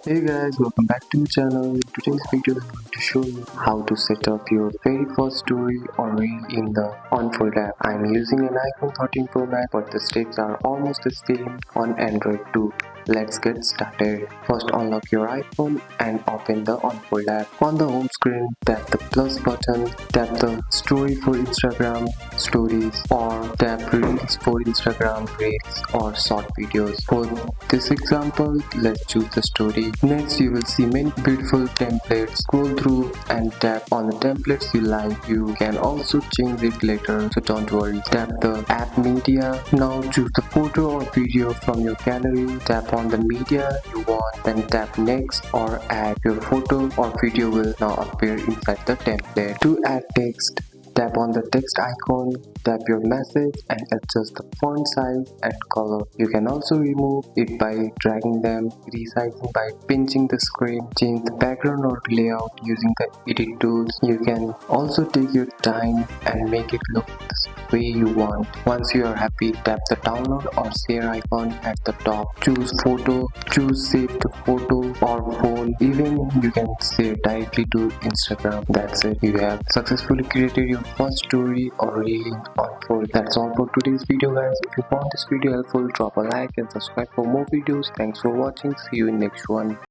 Hey guys, welcome back to the channel. In today's video, I'm going to show you how to set up your very first story or reel in the Unfold app. I'm using an iPhone 13 Pro Max, but the steps are almost the same on Android too. Let's get started. First, unlock your iPhone and open the Unfold app. On the home screen, tap the plus button, tap the story for Instagram stories, or tap reels for Instagram reels or short videos. For this example, let's choose the story. Next, you will see many beautiful templates. Scroll through and tap on the templates you like. You can also change it later, so don't worry. Tap the app media. Now choose the photo or video from your gallery. Tap on the media you want, then tap next or add. Your photo or video will now appear inside the template. To add text, tap on the text icon, tap your message and adjust the font size and color. You can also remove it by dragging them, resizing by pinching the screen, change the background or layout using the edit tools. You can also take your time and make it look the way you want. Once you are happy, tap the download or share icon at the top. Choose photo, choose save to photo or phone. Even you can save directly to Instagram. That's it. You have successfully created your first story or reel in Unfold. That's all for today's video guys. If you found this video helpful, drop a like and subscribe for more videos. Thanks for watching. See you in next one.